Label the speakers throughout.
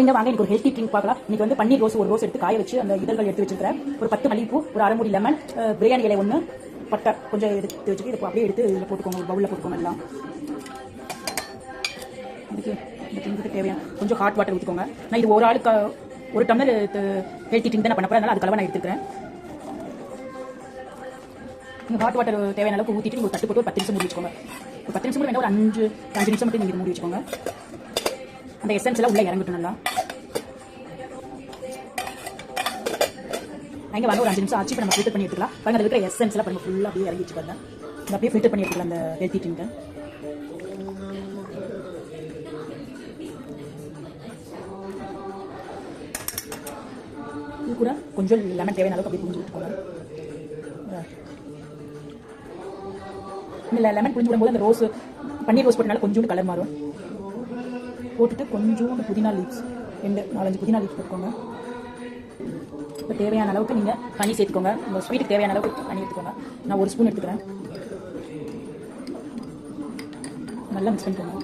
Speaker 1: இந்த வாங்க எனக்கு ஒரு ஹெல்த்தி ட்ரிங்க் பார்க்கலாம். இன்னைக்கு வந்து பன்னீர் ரோஸ் ஒரு ரோஸ் எடுத்து காய வச்சு அந்த இதழ்கள் எடுத்து வச்சிருக்கிறேன். ஒரு 10 மல்லிப்பூ, ஒரு அரை மூடி லெமன், பிரியாணி இலை 1, பட்டை கொஞ்சம் எடுத்து வச்சுட்டு இதை அப்படியே எடுத்து இதில் போட்டுக்கோங்க. ஒரு பவுலில் போட்டுக்கோங்க. எல்லாம் இதுக்கு இந்த ட்ரிங்க்கு தேவையான கொஞ்சம் ஹாட் வாட்டர் ஊற்றிக்கோங்க. நான் இது ஒரு ஆளுக்கு ஒரு டம்ளர் ஹெல்த்தி ட்ரிங்க் தான் நான் பண்ண போகிறேன். அதனால் அது கலவை நான் எடுத்துக்கிறேன். நீங்கள் ஹாட் வாட்டர் தேவையான அளவுக்கு ஊற்றிட்டு நீங்கள் தட்டு போட்டு ஒரு 10 நிமிஷம் மூடி வச்சுக்கோங்க. ஒரு 10 நிமிஷம் வேணா ஒரு 5 நிமிஷம் மட்டும் நீங்கள் மூடி வச்சுக்கோங்க. அந்த எசன்ஸ் எல்லாம் உள்ள இறங்கட்டும் நல்லா. அங்கே வாங்க ஒரு 5 நிமிஷம் ஆச்சு. இப்போ நம்ம ஃபில்டர் பண்ணி எடுத்துக்கலாம். பாருங்க அதில் இருக்கிற எசன்ஸ் எல்லாம் பாருங்க ஃபுல்லாக அப்படியே இறங்கி வச்சுக்கோங்க. இந்த அப்படியே ஃபில்டர் பண்ணி எடுத்துக்கலாம் அந்த ஹெல்த்தி ட்ரிங்கை. இது கூட கொஞ்சம் லெமன் தேவையான அளவுக்கு அப்படியே புரிஞ்சு விட்டுக்கோங்க. இல்லை லெமன் புரிஞ்சு விடும்போது அந்த ரோஸ் பன்னீர் ரோஸ் போட்டனால கொஞ்சோண்டு கலர் மாறும். போட்டுட்டு கொஞ்சோண்டு புதினா லீவ்ஸ் 4-5 புதினா லீவ்ஸ் போட்டுக்கோங்க. இப்போ தேவையான அளவுக்கு நீங்கள் தண்ணி சேர்த்துக்கோங்க. உங்கள் ஸ்வீட்டுக்கு தேவையான அளவுக்கு தண்ணி எடுத்துக்கோங்க. நான் 1 ஸ்பூன் எடுத்துக்கிறேன். நல்லா மிக்ஸ் பண்ணிக்கோங்க.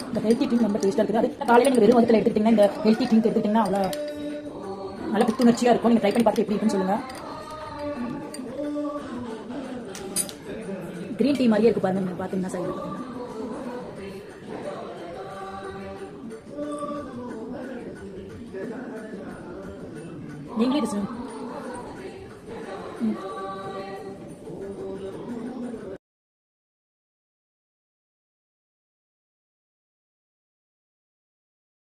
Speaker 1: இந்த ஹெல்த்தி ட்ரிங்க் ரொம்ப டேஸ்ட்டாக இருக்குது. அது காலையில் நீங்கள் வெறும் வகுத்தில் எடுத்துக்கிட்டிங்கன்னா இந்த ஹெல்த்தி ட்ரிங்க் எடுத்துக்கிட்டிங்கன்னா அவ்வளோ நல்லா புத்துணர்ச்சியாக இருக்கும். நீங்கள் ட்ரை பண்ணி பார்த்து எப்படி இருக்குன்னு சொல்லுங்கள். கிரீன் டீ மாதிரியே இருக்குது பாருங்கள். நீங்கள் பார்த்தீங்கன்னா சைடில் பார்த்தீங்கன்னா நீங்களே